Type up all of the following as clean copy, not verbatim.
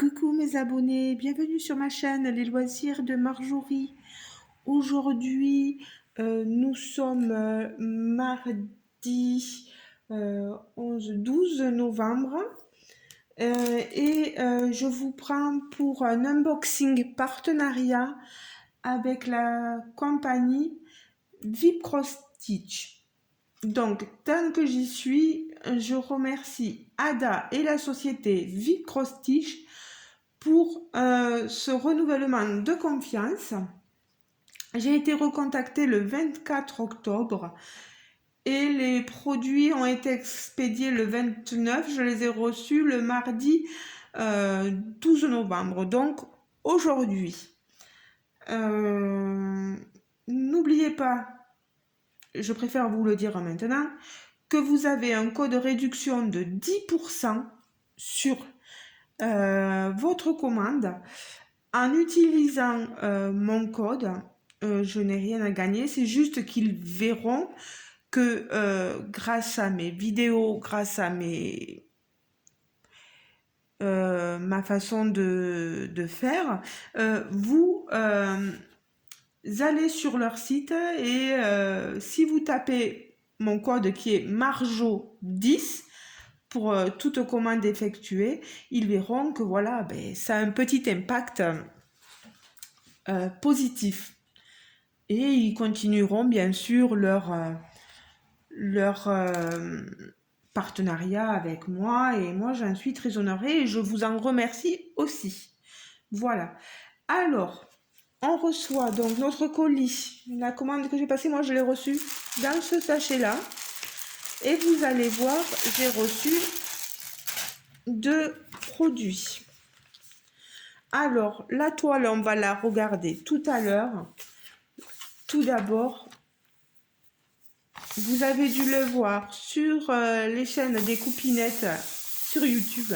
Coucou mes abonnés, bienvenue sur ma chaîne Les Loisirs de Marjorie. Aujourd'hui, nous sommes mardi 12 novembre et je vous prends pour un unboxing partenariat avec la compagnie Vipcross Stitch. Donc, tant que j'y suis, je remercie Ada et la société Vipcross Stitch pour ce renouvellement de confiance. J'ai été recontactée le 24 octobre et les produits ont été expédiés le 29. Je les ai reçus le mardi 12 novembre, donc aujourd'hui. N'oubliez pas, je préfère vous le dire maintenant, que vous avez un code de réduction de 10% sur votre commande en utilisant mon code. Je n'ai rien à gagner, c'est juste qu'ils verront que grâce à mes vidéos, grâce à ma façon de faire, vous allez sur leur site et si vous tapez mon code qui est Marjo10 pour toute commande effectuée, ils verront que voilà, ça a un petit impact positif. Et ils continueront bien sûr leur partenariat avec moi et moi j'en suis très honorée et je vous en remercie aussi. Voilà. Alors, on reçoit donc notre colis. La commande que j'ai passée, moi je l'ai reçue dans ce sachet-là. Et vous allez voir, j'ai reçu 2 produits. Alors, la toile, on va la regarder tout à l'heure. Tout d'abord, vous avez dû le voir sur les chaînes des coupinettes sur YouTube.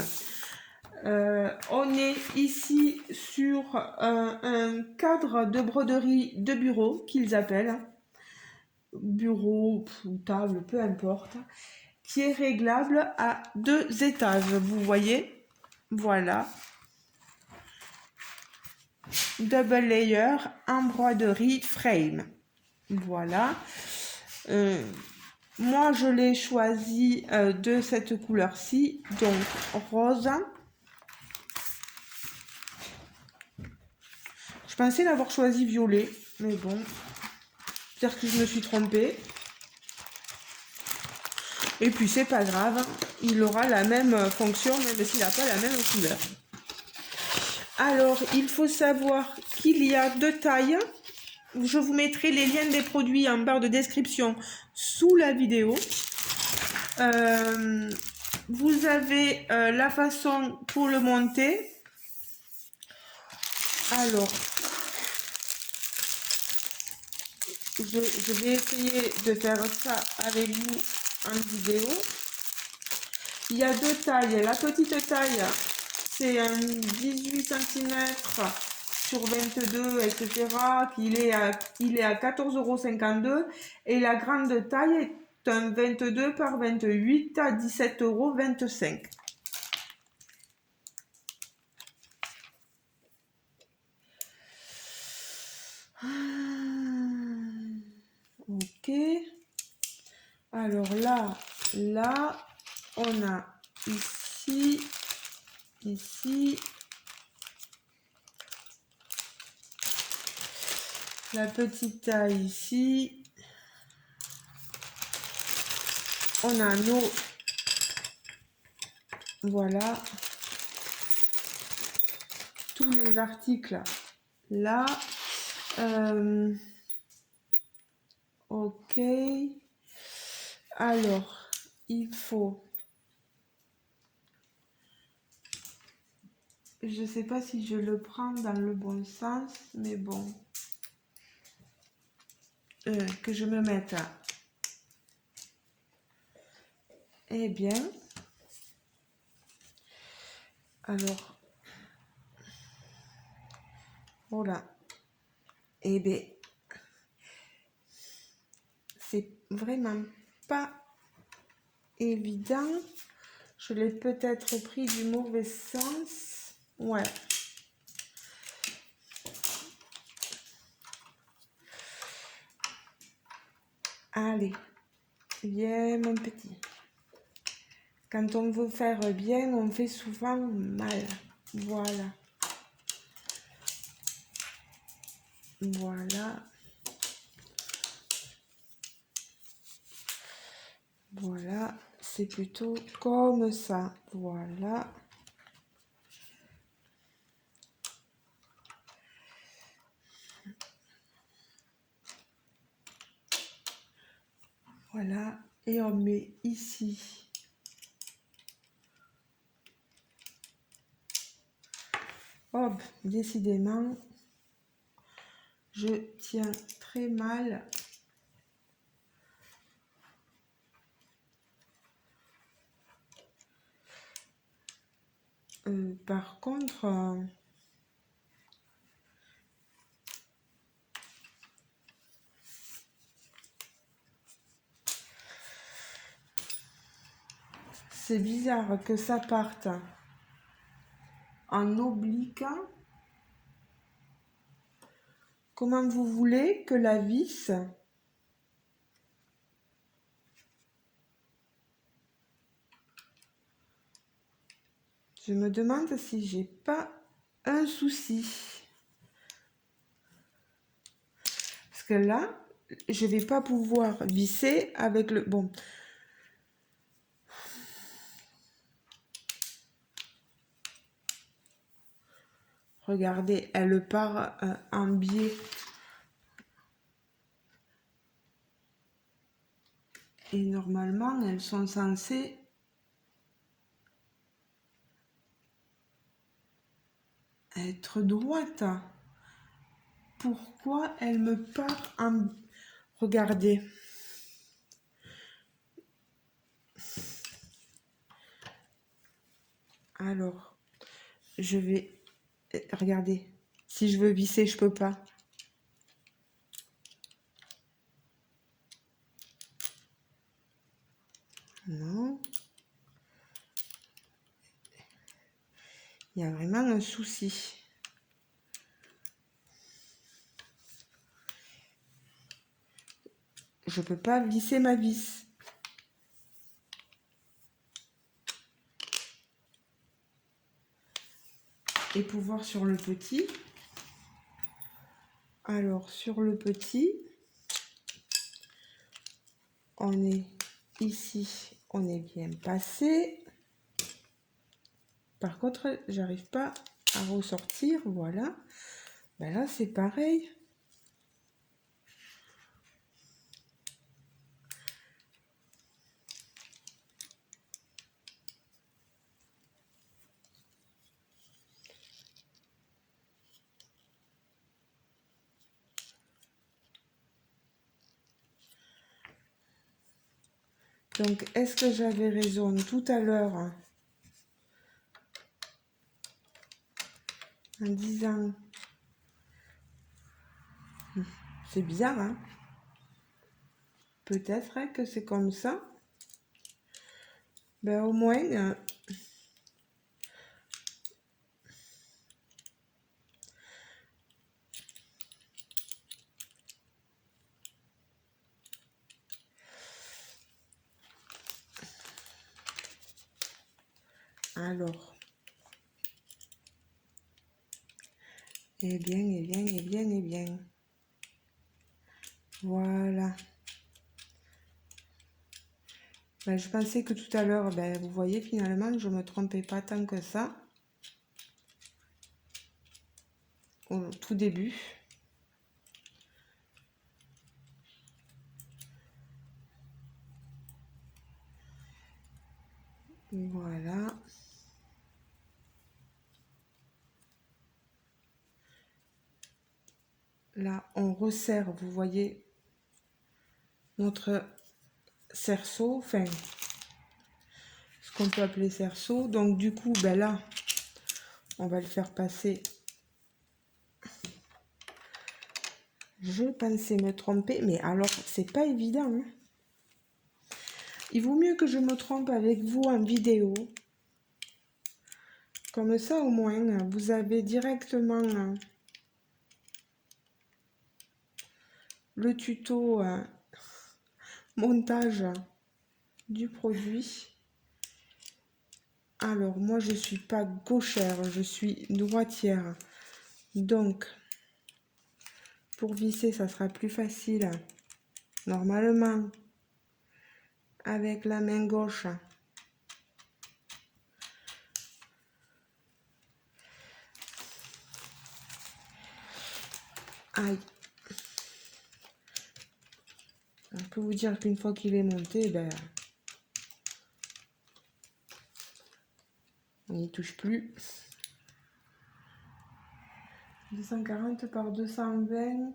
On est ici sur un cadre de broderie de bureau qu'ils appellent. Bureau ou table, peu importe, qui est réglable à 2 étages. Vous voyez, voilà. Double layer, embroiderie frame. Voilà. Moi, je l'ai choisi de cette couleur-ci, donc rose. Je pensais l'avoir choisi violet, mais bon, peut-être que je me suis trompée. Et puis, c'est pas grave, il aura la même fonction, même s'il n'a pas la même couleur. Alors, il faut savoir qu'il y a 2 tailles. Je vous mettrai les liens des produits en barre de description sous la vidéo. Vous avez la façon pour le monter. Alors, je vais essayer de faire ça avec vous en vidéo. Il y a 2 tailles. La petite taille, c'est un 18 cm sur 22, etc. Il est à 14,52 € et la grande taille est un 22 par 28 à 17,25 €. Ok. Alors là, on a ici, la petite taille ici. On a nos, voilà, tous les articles là. Ok. Alors, il faut, je sais pas si je le prends dans le bon sens, mais bon, que je me mette à... Eh bien, alors, voilà. Eh bien, c'est vraiment pas évident. Je l'ai peut-être pris du mauvais sens. Ouais. Allez, viens mon petit. Quand on veut faire bien, on fait souvent mal. Voilà. Voilà. Voilà. C'est plutôt comme ça. Voilà. Voilà. Et on met ici. Hop, décidément, je tiens très mal. Par contre, c'est bizarre que ça parte en oblique. Comment vous voulez que la vis je me demande si j'ai pas un souci. Parce que là, je vais pas pouvoir visser avec le... Bon. Regardez, elle part en biais. Et normalement, elles sont censées être droites. Pourquoi elle me part en... Regardez. Alors, je vais... Regardez. Si je veux visser, je peux pas. Non. Il y a vraiment un souci. Je peux pas visser ma vis. Et pour voir sur le petit. Alors, sur le petit, on est ici, on est bien passé. Par contre, j'arrive pas à ressortir, voilà. Ben là, c'est pareil. Donc, est-ce que j'avais raison tout à l'heure en disant... C'est bizarre, hein? Peut-être hein, que c'est comme ça. Ben au moins... alors... Eh bien, eh bien, eh bien, eh bien. Voilà. Ben, je pensais que tout à l'heure, ben, vous voyez, finalement, je ne me trompais pas tant que ça. Au tout début. Voilà. Là, on resserre, vous voyez, notre cerceau, enfin, ce qu'on peut appeler cerceau. Donc, du coup, ben là, on va le faire passer. Je pensais me tromper, mais alors, c'est pas évident. Hein. Il vaut mieux que je me trompe avec vous en vidéo. Comme ça, au moins, vous avez directement le tuto montage du produit. Alors, moi, je suis pas gauchère, je suis droitière. Donc, pour visser, ça sera plus facile. Normalement, avec la main gauche. Aïe. Je peux vous dire qu'une fois qu'il est monté, ben, on n'y touche plus. 240 par 220.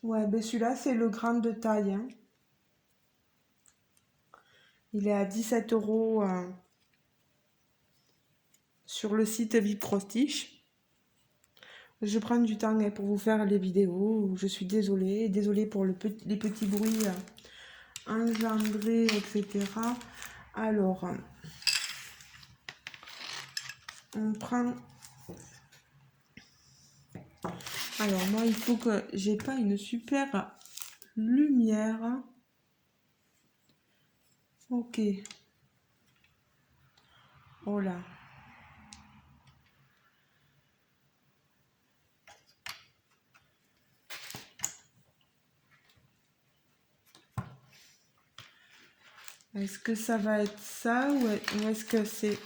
Ouais, ben celui-là, c'est le grand de taille. Hein. Il est à 17 € sur le site Vipprostitch. Je prends du temps pour vous faire les vidéos. Je suis désolée. Désolée pour les petits bruits engendrés, etc. Alors, on prend... Alors, moi, il faut que j'ai pas une super lumière. Ok. Oh là. Est-ce que ça va être ça ou est-ce que c'est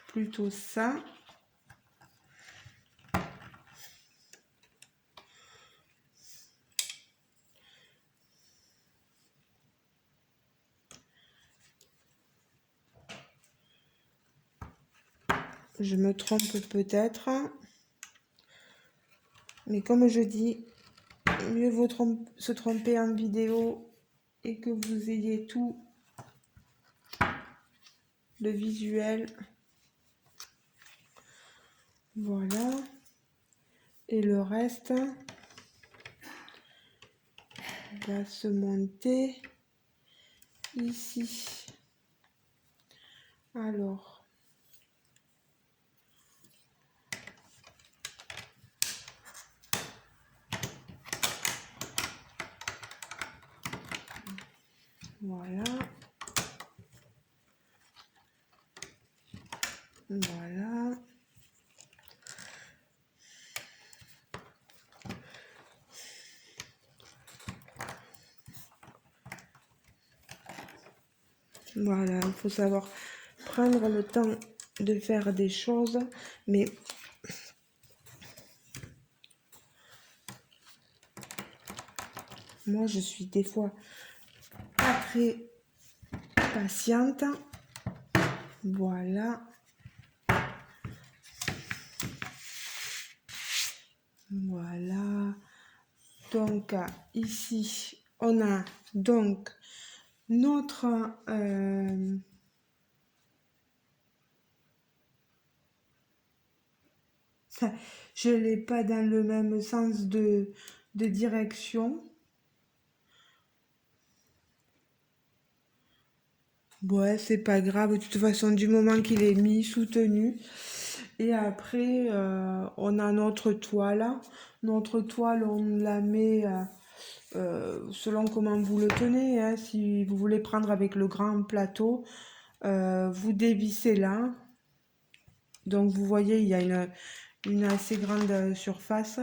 plutôt ça? Je me trompe peut-être. Mais comme je dis, mieux vaut se tromper en vidéo et que vous ayez tout le visuel. Voilà. Et le reste va se monter ici. Alors. Voilà. Voilà. Voilà, il faut savoir prendre le temps de faire des choses, mais moi je suis des fois pas très patiente. Voilà. Voilà. Donc ici, on a donc notre je l'ai pas dans le même sens de direction. Ouais, c'est pas grave. De toute façon, du moment qu'il est mis, soutenu. Et après, on a notre toile. Notre toile, on la met selon comment vous le tenez. Hein. Si vous voulez prendre avec le grand plateau, vous dévissez là. Donc, vous voyez, il y a une assez grande surface.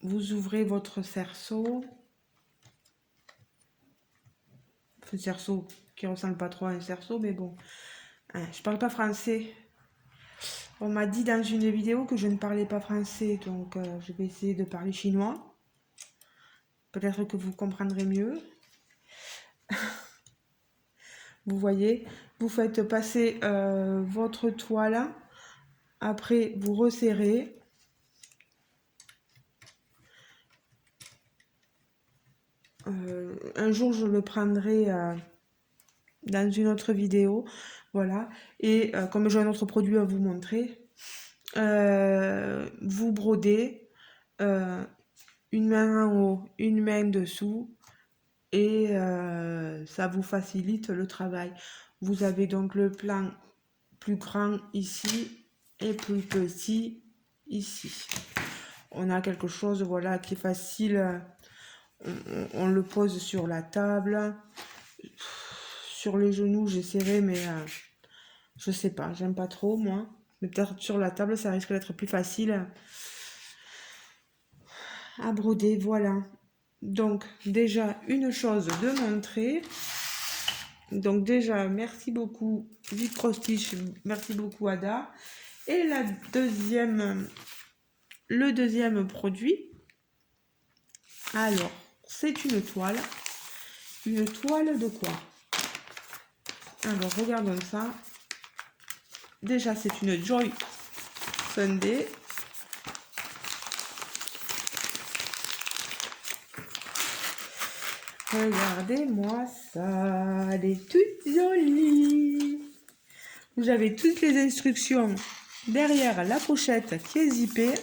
Vous ouvrez votre cerceau. Un cerceau qui ressemble pas trop à un cerceau, mais bon. Je parle pas français. On m'a dit dans une vidéo que je ne parlais pas français, donc je vais essayer de parler chinois. Peut-être que vous comprendrez mieux. Vous voyez, vous faites passer votre toile. Après, vous resserrez. Un jour, je le prendrai dans une autre vidéo. Voilà. Et comme j'ai un autre produit à vous montrer, vous brodez une main en haut, une main dessous, et ça vous facilite le travail. Vous avez donc le plan plus grand ici et plus petit ici. On a quelque chose, voilà, qui est facile. On le pose sur la table. Sur les genoux, j'essaierai, mais je sais pas, j'aime pas trop, moi. Mais peut-être sur la table, ça risque d'être plus facile à broder, voilà. Donc, déjà, une chose de montrer. Donc, déjà, merci beaucoup, Vic Prostich, merci beaucoup, Ada. Et le deuxième produit, alors, c'est une toile. Une toile de quoi? Alors, regardons ça. Déjà, c'est une Joy Sunday. Regardez-moi ça, elle est toute jolie. Vous avez toutes les instructions derrière la pochette qui est zippée.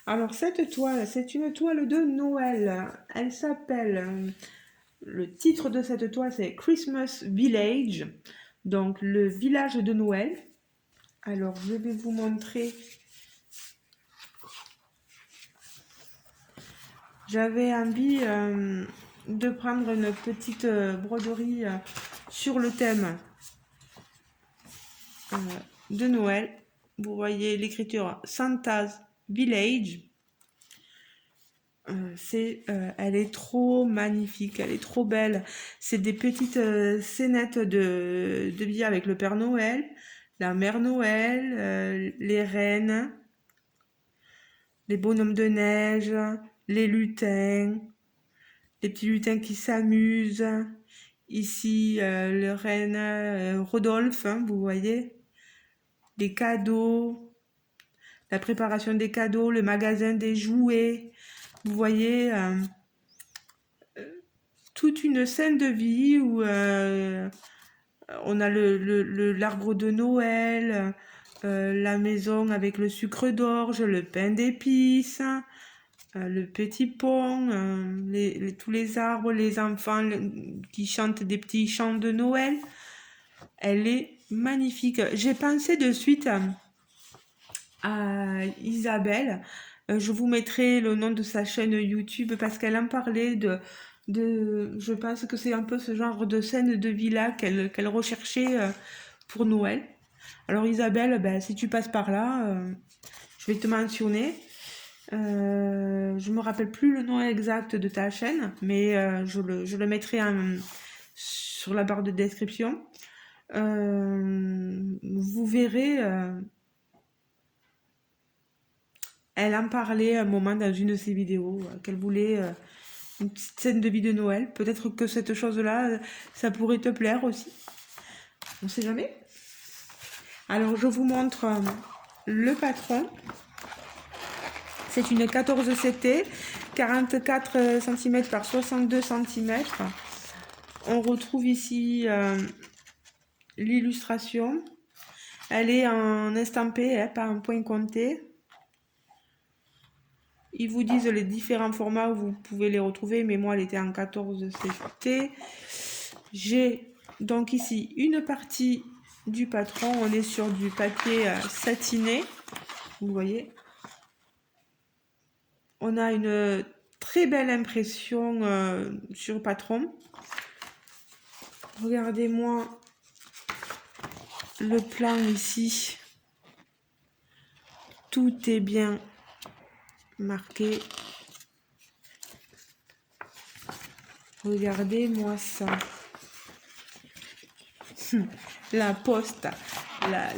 Alors cette toile, c'est une toile de Noël. Elle s'appelle, le titre de cette toile c'est Christmas Village, donc le village de Noël. Alors je vais vous montrer. J'avais envie de prendre une petite broderie sur le thème de Noël. Vous voyez l'écriture Santa's Village. Elle est trop magnifique, elle est trop belle. C'est des petites scénettes de billets avec le Père Noël, la Mère Noël, les reines, les bonhommes de neige, les lutins, les petits lutins qui s'amusent. Ici, le reine Rodolphe, hein, vous voyez, les cadeaux, la préparation des cadeaux, le magasin des jouets. Vous voyez, toute une scène de vie où on a l'arbre de Noël, la maison avec le sucre d'orge, le pain d'épices, le petit pont, tous les arbres, les enfants qui chantent des petits chants de Noël. Elle est magnifique. J'ai pensé de suite à Isabelle. Je vous mettrai le nom de sa chaîne YouTube parce qu'elle en parlait je pense que c'est un peu ce genre de scène de vie-là qu'elle recherchait pour Noël. Alors Isabelle, ben, si tu passes par là, je vais te mentionner. Je me rappelle plus le nom exact de ta chaîne, mais je le mettrai sur la barre de description. Vous verrez, elle en parlait un moment dans une de ses vidéos, qu'elle voulait une petite scène de vie de Noël. Peut-être que cette chose-là, ça pourrait te plaire aussi. On sait jamais. Alors, je vous montre le patron. C'est une 14 CT, 44 cm par 62 cm. On retrouve ici l'illustration. Elle est en estampé, hein, pas en point compté. Ils vous disent les différents formats où vous pouvez les retrouver, mais moi elle était en 14 CT. J'ai donc ici une partie du patron, on est sur du papier satiné, vous voyez. On a une très belle impression sur le patron. Regardez-moi le plan ici. Tout est bien marqué. Regardez-moi ça. La poste.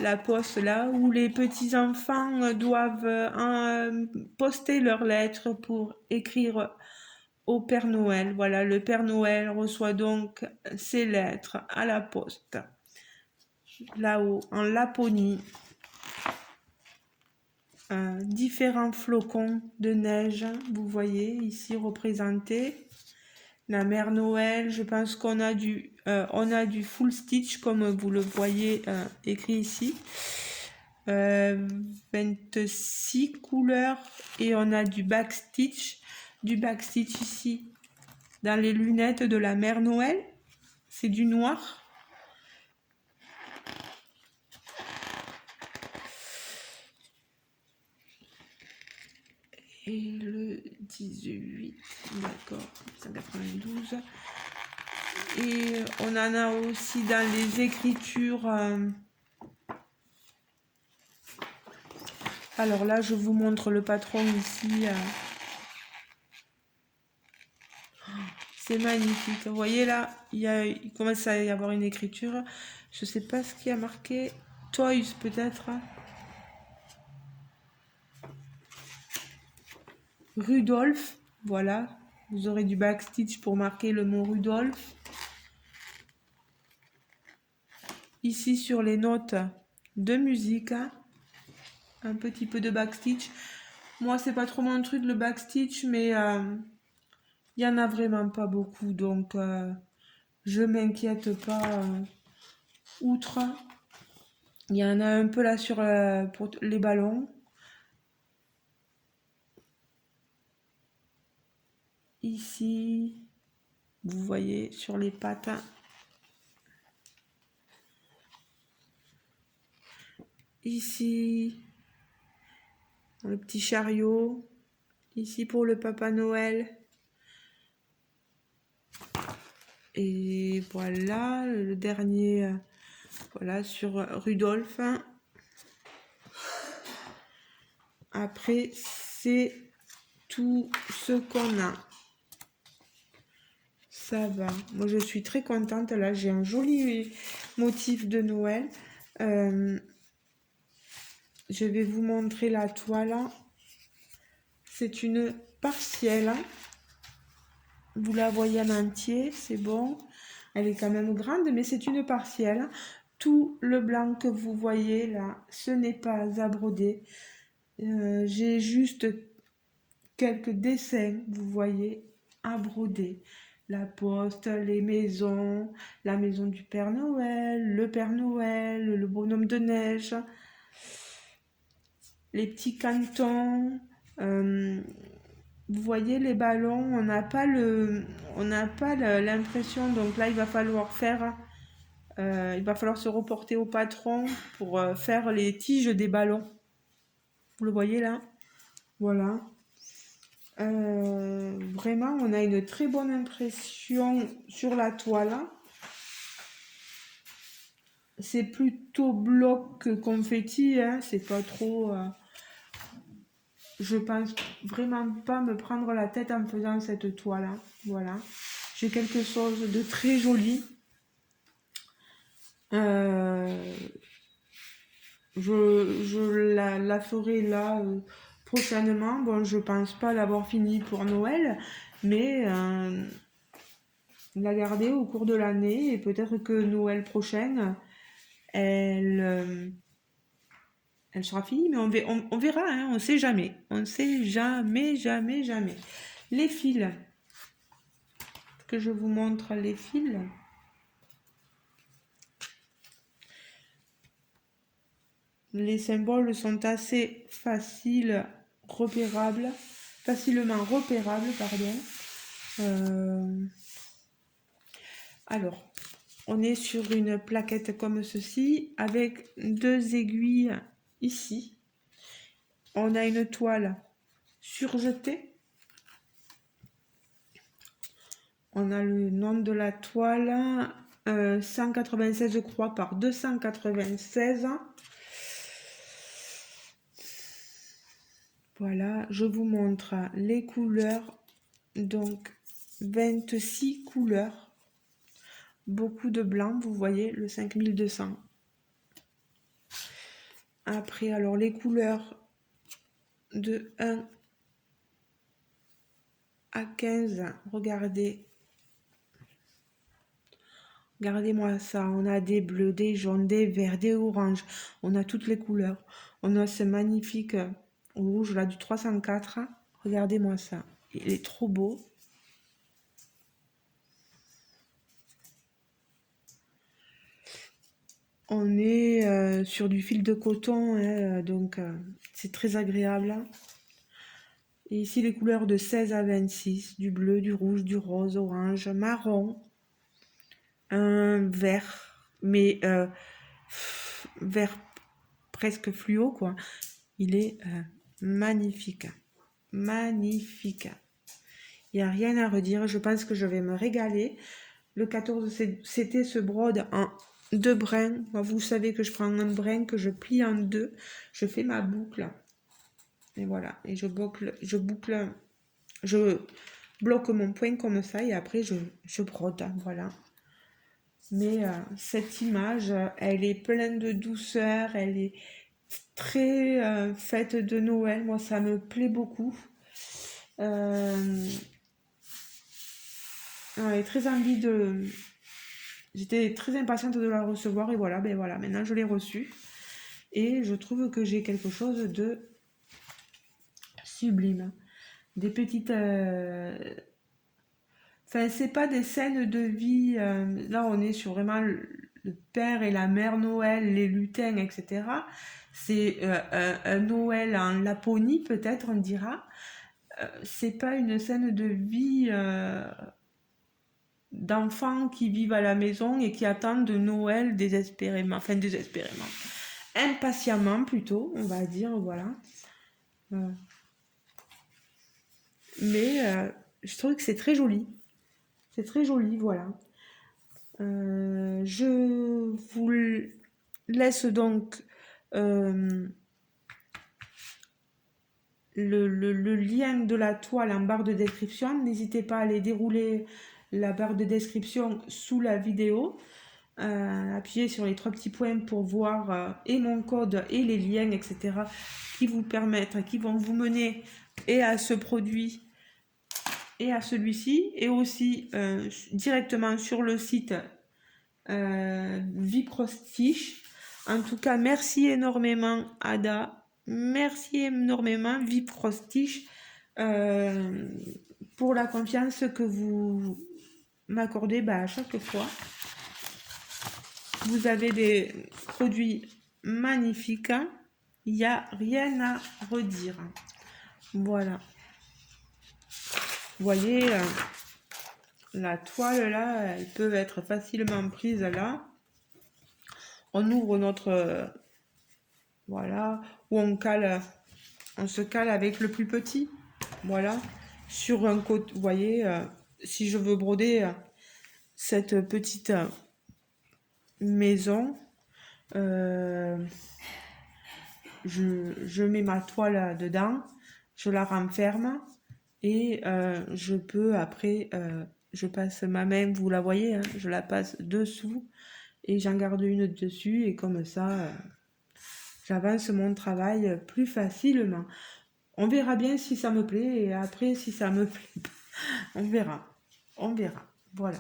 La poste là où les petits enfants doivent poster leurs lettres pour écrire au Père Noël. Voilà, le Père Noël reçoit donc ses lettres à la poste. Là-haut, en Laponie, différents flocons de neige, vous voyez ici représentés. La Mère Noël, je pense qu'on a on a du full stitch comme vous le voyez écrit ici. 26 couleurs et on a du backstitch. Du backstitch ici dans les lunettes de la mère Noël. C'est du noir. Et le 18, d'accord, 192. Et on en a aussi dans les écritures. Alors là, je vous montre le patron ici. C'est magnifique. Vous voyez là, il commence à y avoir une écriture. Je sais pas ce qu'il y a marqué. Toys peut-être. Rudolph. Voilà. Vous aurez du backstitch pour marquer le mot Rudolph. Ici sur les notes de musique. Un petit peu de backstitch. Moi, c'est pas trop mon truc le backstitch, mais il y en a vraiment pas beaucoup. Donc, je m'inquiète pas. Outre, il y en a un peu là sur pour les ballons. Ici, vous voyez sur les pattes. Ici, dans le petit chariot. Ici pour le Papa Noël. Et voilà, le dernier, voilà, sur Rudolph. Après, c'est tout ce qu'on a. Ça va. Moi, je suis très contente. Là, j'ai un joli motif de Noël. Je vais vous montrer la toile. C'est une partielle. Vous la voyez en entier, c'est bon. Elle est quand même grande, mais c'est une partielle. Tout le blanc que vous voyez là, ce n'est pas à broder. J'ai juste quelques dessins, vous voyez, à broder. La poste, les maisons, la maison du Père Noël, le Père Noël, le bonhomme de neige, les petits cantons. Vous voyez les ballons, on n'a pas l'impression. Donc là, il va falloir se reporter au patron pour faire les tiges des ballons. Vous le voyez là? Voilà. Vraiment, on a une très bonne impression sur la toile. C'est plutôt bloc que confetti, hein. C'est pas trop. Je pense vraiment pas me prendre la tête en faisant cette toile. Voilà. J'ai quelque chose de très joli. Je la ferai là prochainement. Bon, je pense pas l'avoir fini pour Noël, mais la garder au cours de l'année et peut-être que Noël prochaine, elle sera finie, mais on verra, hein, on sait jamais. On sait jamais, jamais, jamais. Les fils, que je vous montre les fils. Les symboles sont assez facilement repérables, pardon. Alors, on est sur une plaquette comme ceci, avec deux aiguilles ici. On a une toile surjetée. On a le nom de la toile, 196 je crois par 296. Voilà, je vous montre les couleurs. Donc, 26 couleurs. Beaucoup de blanc, vous voyez, le 5200. Après, alors, les couleurs de 1 à 15, regardez. Regardez-moi ça, on a des bleus, des jaunes, des verts, des oranges. On a toutes les couleurs. On a ce magnifique rouge là du 304. Regardez-moi ça, il est trop beau. On est sur du fil de coton, hein, donc c'est très agréable. Et ici, les couleurs de 16 à 26, du bleu, du rouge, du rose, orange, marron, un vert, mais vert presque fluo, quoi. Il est magnifique. Magnifique. Il n'y a rien à redire. Je pense que je vais me régaler. Le 14, c'était ce brode en 2 brins. Moi, vous savez que je prends un brin que je plie en 2. Je fais ma boucle. Et voilà. Et je bloque mon point comme ça. Et après, je brode. Voilà. Mais cette image, elle est pleine de douceur. Elle est très fête de Noël. Moi, ça me plaît beaucoup. J'avais très envie de... J'étais très impatiente de la recevoir et voilà, ben voilà, maintenant je l'ai reçue. Et je trouve que j'ai quelque chose de sublime. Des petites... Enfin, c'est pas des scènes de vie. Là, on est sur vraiment le père et la mère Noël, les lutins, etc. C'est un Noël en Laponie, peut-être, on dira. C'est pas une scène de vie d'enfants qui vivent à la maison et qui attendent de Noël désespérément, enfin désespérément, impatiemment plutôt, on va dire, voilà. Euh, mais je trouve que c'est très joli. C'est très joli, voilà. Je vous laisse donc le lien de la toile en barre de description. N'hésitez pas à aller dérouler la barre de description sous la vidéo. Appuyez sur les 3 petits points pour voir et mon code et les liens, etc. qui vous permettent, qui vont vous mener et à ce produit et à celui-ci, et aussi directement sur le site Viprostitch. En tout cas, merci énormément Ada, merci énormément Viprostitch pour la confiance que vous m'accordez à chaque fois. Vous avez des produits magnifiques, il n'y a rien à redire. Voilà. Vous voyez, la toile là, elle peut être facilement prise là. On ouvre notre... voilà, ou on se cale avec le plus petit. Voilà. Sur un côté, vous voyez, si je veux broder cette petite maison, je mets ma toile dedans, je la renferme et je peux après, je passe ma main, vous la voyez, hein, je la passe dessous et j'en garde une dessus et comme ça, j'avance mon travail plus facilement. On verra bien si ça me plaît et après si ça me plaît pas, on verra. On verra. Voilà.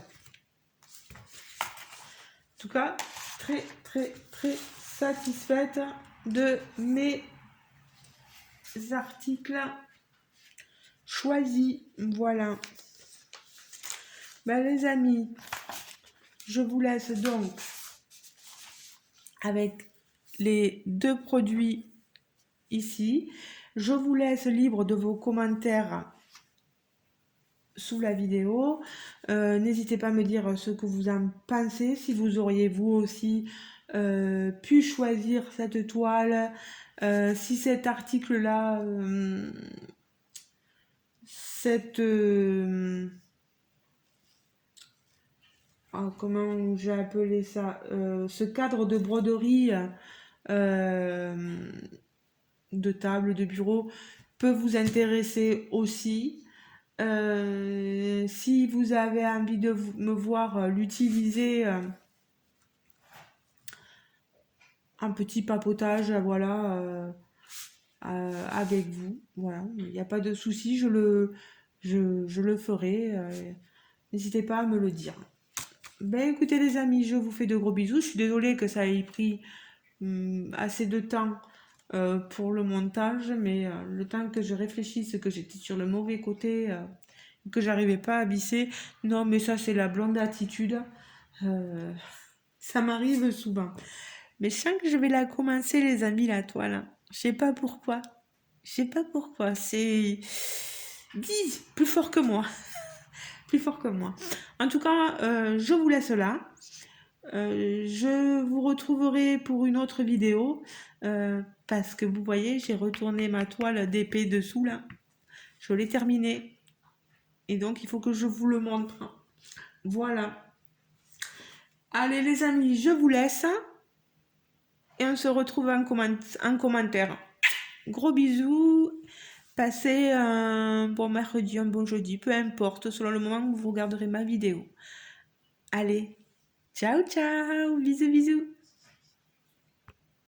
En tout cas, très très très satisfaite de mes articles choisis. Voilà. Ben, les amis, je vous laisse donc avec les 2 produits ici. Je vous laisse libre de vos commentaires sous la vidéo. N'hésitez pas à me dire ce que vous en pensez, si vous auriez vous aussi pu choisir cette toile, si cet article-là, comment j'ai appelé ça, ce cadre de broderie de table, de bureau, peut vous intéresser aussi. Si vous avez envie de me voir l'utiliser en petit papotage, voilà, avec vous, voilà, il n'y a pas de souci, je le ferai. N'hésitez pas à me le dire. Ben écoutez les amis, je vous fais de gros bisous. Je suis désolée que ça ait pris assez de temps pour le montage, mais le temps que je réfléchisse que j'étais sur le mauvais côté, que j'arrivais pas à visser. Non, mais ça c'est la blonde attitude. Ça m'arrive souvent. Mais je sens que je vais la commencer les amis, la toile. Je sais pas pourquoi. Je sais pas pourquoi. C'est... Dis, plus fort que moi. Plus fort que moi. En tout cas, je vous laisse là. Je vous retrouverai pour une autre vidéo parce que vous voyez, j'ai retourné ma toile d'épée dessous là. Je l'ai terminée et donc il faut que je vous le montre. Voilà. Allez les amis, je vous laisse et on se retrouve en commentaire. Gros bisous. Passez un bon mercredi, un bon jeudi, peu importe, selon le moment où vous regarderez ma vidéo. Allez, ciao ciao, bisous bisous.